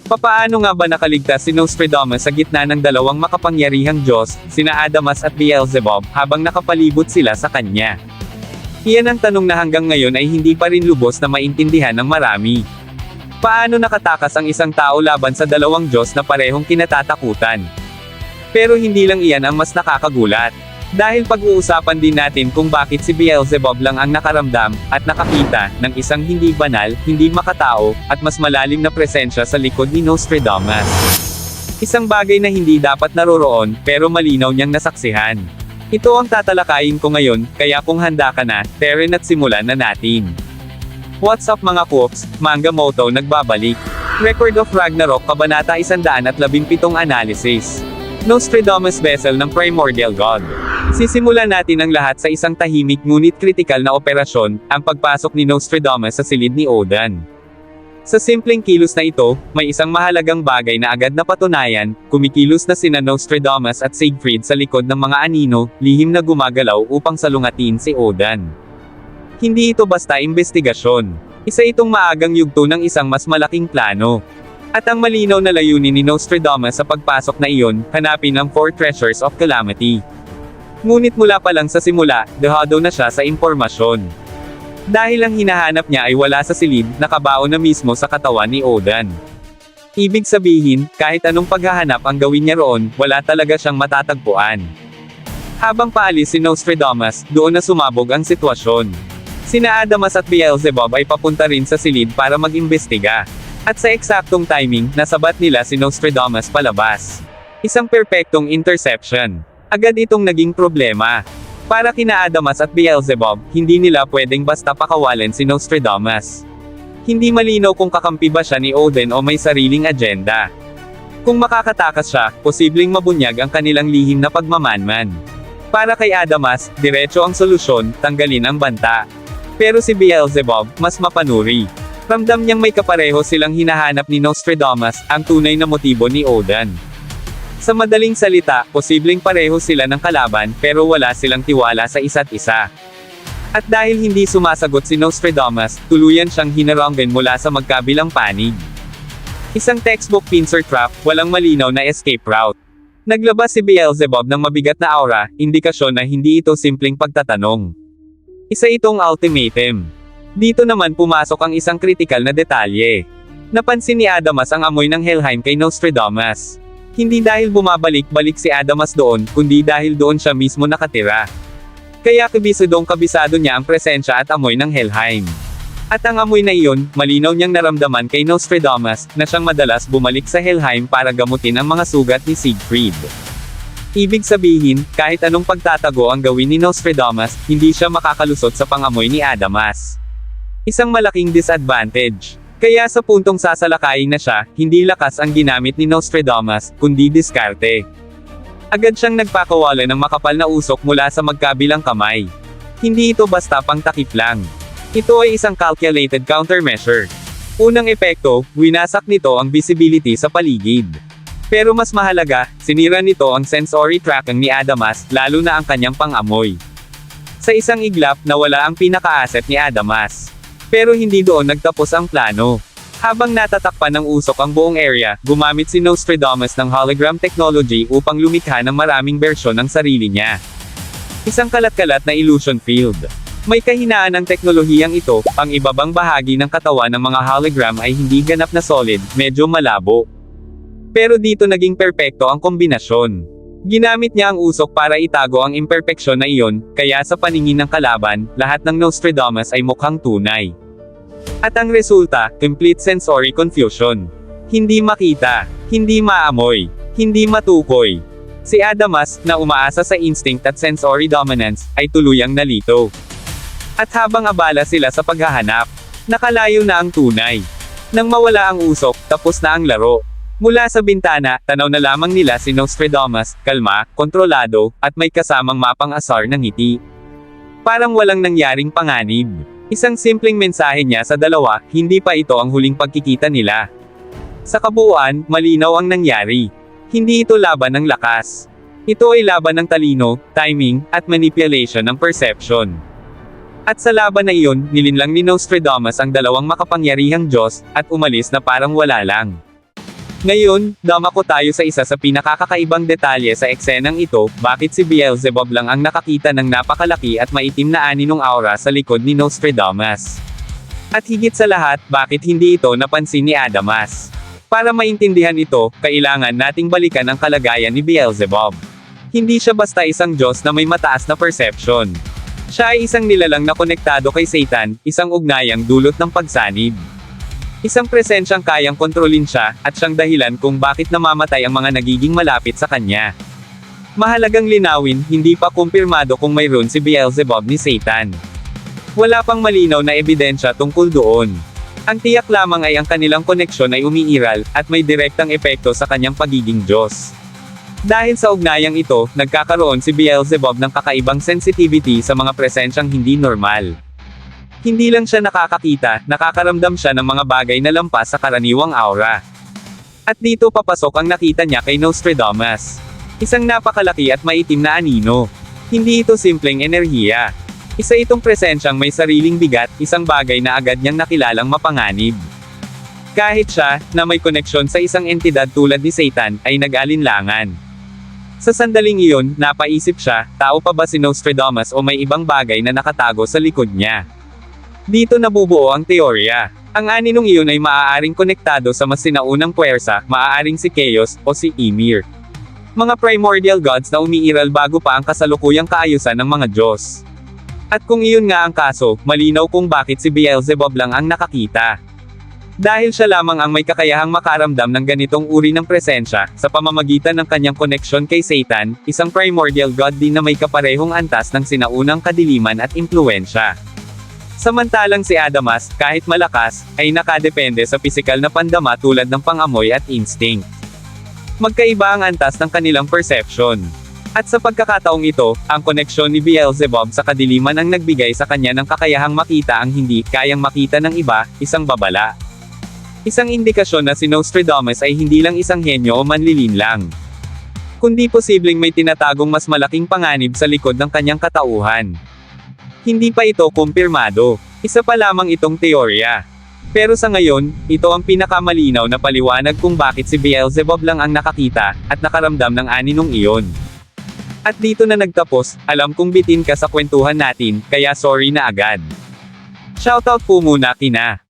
Papaano nga ba nakaligtas si Nostradamus sa gitna ng dalawang makapangyarihang Diyos, sina Adamas at Beelzebub, habang nakapalibot sila sa kanya? Iyan ang tanong na hanggang ngayon ay hindi pa rin lubos na maintindihan ng marami. Paano nakatakas ang isang tao laban sa dalawang Diyos na parehong kinatatakutan? Pero hindi lang iyan ang mas nakakagulat. Dahil pag-uusapan din natin kung bakit si Beelzebub lang ang nakaramdam, at nakakita, ng isang hindi banal, hindi makatao, at mas malalim na presensya sa likod ni Nostradamus. Isang bagay na hindi dapat naroroon, pero malinaw niyang nasaksihan. Ito ang tatalakayin ko ngayon, kaya kung handa ka na, Teren, at simulan na natin. What's up mga Koops, Manga Moto nagbabalik. Record of Ragnarok Kabanata 117 Analysis. Nostradamus Vessel ng Primordial God. Sisimulan natin ang lahat sa isang tahimik ngunit kritikal na operasyon, ang pagpasok ni Nostradamus sa silid ni Odin. Sa simpleng kilos na ito, may isang mahalagang bagay na agad na patunayan, kumikilos na sina Nostradamus at Siegfried sa likod ng mga anino, lihim na gumagalaw upang salungatin si Odin. Hindi ito basta investigasyon. Isa itong maagang yugto ng isang mas malaking plano. At ang malinaw na layunin ni Nostradamus sa pagpasok na iyon, hanapin ang 4 treasures of calamity. Ngunit mula pa lang sa simula, dehado na siya sa impormasyon. Dahil ang hinahanap niya ay wala sa silid, nakabaon na mismo sa katawan ni Odin. Ibig sabihin, kahit anong paghahanap ang gawin niya roon, wala talaga siyang matatagpuan. Habang paalis si Nostradamus, doon na sumabog ang sitwasyon. Sina Adamas at Beelzebub ay papunta rin sa silid para mag-imbestiga. At sa eksaktong timing, nasabat nila si Nostradamus palabas. Isang perpektong interception. Agad itong naging problema. Para kina Adamas at Beelzebub, hindi nila pwedeng basta pakawalan si Nostradamus. Hindi malinaw kung kakampi ba siya ni Odin o may sariling agenda. Kung makakatakas siya, posibleng mabunyag ang kanilang lihim na pagmamanman. Para kay Adamas, diretso ang solusyon, tanggalin ang banta. Pero si Beelzebub, mas mapanuri. Ramdam niyang may kapareho silang hinahanap ni Nostradamus, ang tunay na motibo ni Odin. Sa madaling salita, posibleng pareho sila ng kalaban, pero wala silang tiwala sa isa't isa. At dahil hindi sumasagot si Nostradamus, tuluyan siyang hinaranggan mula sa magkabilang panig. Isang textbook pincer trap, walang malinaw na escape route. Naglabas si Beelzebub ng mabigat na aura, indikasyon na hindi ito simpleng pagtatanong. Isa itong ultimatum. Dito naman pumasok ang isang kritikal na detalye. Napansin ni Adamas ang amoy ng Helheim kay Nostradamus. Hindi dahil bumabalik-balik si Adamas doon, kundi dahil doon siya mismo nakatira. Kaya kabisado niya ang presensya at amoy ng Helheim. At ang amoy na iyon, malinaw niyang naramdaman kay Nostradamus, na siyang madalas bumalik sa Helheim para gamutin ang mga sugat ni Siegfried. Ibig sabihin, kahit anong pagtatago ang gawin ni Nostradamus, hindi siya makakalusot sa pangamoy ni Adamas. Isang malaking disadvantage. Kaya sa puntong sasalakayin na siya, hindi lakas ang ginamit ni Nostradamus, kundi diskarte. Agad siyang nagpakawala ng makapal na usok mula sa magkabilang kamay. Hindi ito basta pangtakip lang. Ito ay isang calculated countermeasure. Unang epekto, winasak nito ang visibility sa paligid. Pero mas mahalaga, sinira nito ang sensory tracking ni Adamas, lalo na ang kanyang pangamoy. Sa isang iglap, nawala ang pinaka-asset ni Adamas. Pero hindi doon nagtapos ang plano. Habang natatakpan ng usok ang buong area, gumamit si Nostradamus ng hologram technology upang lumikha ng maraming bersyon ng sarili niya. Isang kalat-kalat na illusion field. May kahinaan ng teknolohiyang ito, ang ibabang bahagi ng katawan ng mga hologram ay hindi ganap na solid, medyo malabo. Pero dito naging perpekto ang kombinasyon. Ginamit niya ang usok para itago ang imperpeksyon na iyon, kaya sa paningin ng kalaban, lahat ng Nostradamus ay mukhang tunay. At ang resulta, complete sensory confusion. Hindi makita, hindi maamoy, hindi matukoy. Si Adamas, na umaasa sa instinct at sensory dominance, ay tuluyang nalito. At habang abala sila sa paghahanap, nakalayo na ang tunay. Nang mawala ang usok, tapos na ang laro. Mula sa bintana, tanaw na lamang nila si Nostradamus, kalma, kontrolado, at may kasamang mapang asar ng ngiti. Parang walang nangyaring panganib. Isang simpleng mensahe niya sa dalawa, hindi pa ito ang huling pagkikita nila. Sa kabuuan, malinaw ang nangyari. Hindi ito laban ng lakas. Ito ay laban ng talino, timing, at manipulation ng perception. At sa laban na iyon, nilinlang ni Nostradamus ang dalawang makapangyarihang Diyos, at umalis na parang wala lang. Ngayon, damako tayo sa isa sa pinakakakaibang detalye sa eksenang ito, bakit si Beelzebub lang ang nakakita ng napakalaki at maitim na aninong aura sa likod ni Nostradamus. At higit sa lahat, bakit hindi ito napansin ni Adamas? Para maintindihan ito, kailangan nating balikan ang kalagayan ni Beelzebub. Hindi siya basta isang Diyos na may mataas na perception. Siya ay isang nilalang na konektado kay Satan, isang ugnayang dulot ng pagsanib. Isang presensyang kayang kontrolin siya, at siyang dahilan kung bakit namamatay ang mga nagiging malapit sa kanya. Mahalagang linawin, hindi pa kumpirmado kung mayroon si Beelzebub ni Satan. Wala pang malinaw na ebidensya tungkol doon. Ang tiyak lamang ay ang kanilang koneksyon ay umiiral, at may direktang epekto sa kanyang pagiging Diyos. Dahil sa ugnayang ito, nagkakaroon si Beelzebub ng kakaibang sensitivity sa mga presensyang hindi normal. Hindi lang siya nakakakita, nakakaramdam siya ng mga bagay na lampas sa karaniwang aura. At dito papasok ang nakita niya kay Nostradamus. Isang napakalaki at maitim na anino. Hindi ito simpleng enerhiya. Isa itong presensyang may sariling bigat, isang bagay na agad niyang nakilalang mapanganib. Kahit siya, na may koneksyon sa isang entidad tulad ni Satan, ay nag-alinlangan. Sa sandaling iyon, napaisip siya, tao pa ba si Nostradamus o may ibang bagay na nakatago sa likod niya? Dito nabubuo ang teorya. Ang aninong iyon ay maaaring konektado sa mas sinaunang puwersa, maaaring si Chaos, o si Ymir. Mga primordial gods na umiiral bago pa ang kasalukuyang kaayusan ng mga Diyos. At kung iyon nga ang kaso, malinaw kung bakit si Beelzebub lang ang nakakita. Dahil siya lamang ang may kakayahang makaramdam ng ganitong uri ng presensya, sa pamamagitan ng kanyang koneksyon kay Satan, isang primordial god din na may kaparehong antas ng sinaunang kadiliman at impluensya. Samantalang si Adamas, kahit malakas, ay nakadepende sa pisikal na pandama tulad ng pangamoy at instinct. Magkaiba ang antas ng kanilang perception. At sa pagkakataong ito, ang koneksyon ni Beelzebub sa kadiliman ang nagbigay sa kanya ng kakayahang makita ang hindi kayang makita ng iba, isang babala. Isang indikasyon na si Nostradamus ay hindi lang isang henyo o manlilinlang, kundi posibleng may tinatagong mas malaking panganib sa likod ng kanyang katauhan. Hindi pa ito kumpirmado. Isa pa lamang itong teorya. Pero sa ngayon, ito ang pinakamalinaw na paliwanag kung bakit si Beelzebub lang ang nakakita, at nakaramdam ng aninong iyon. At dito na nagtapos, alam kong bitin ka sa kwentuhan natin, kaya sorry na agad. Shoutout po muna kina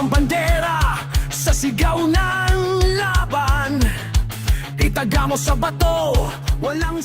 ang bandera sa sigaw ng laban. Itaga mo sa bato, walang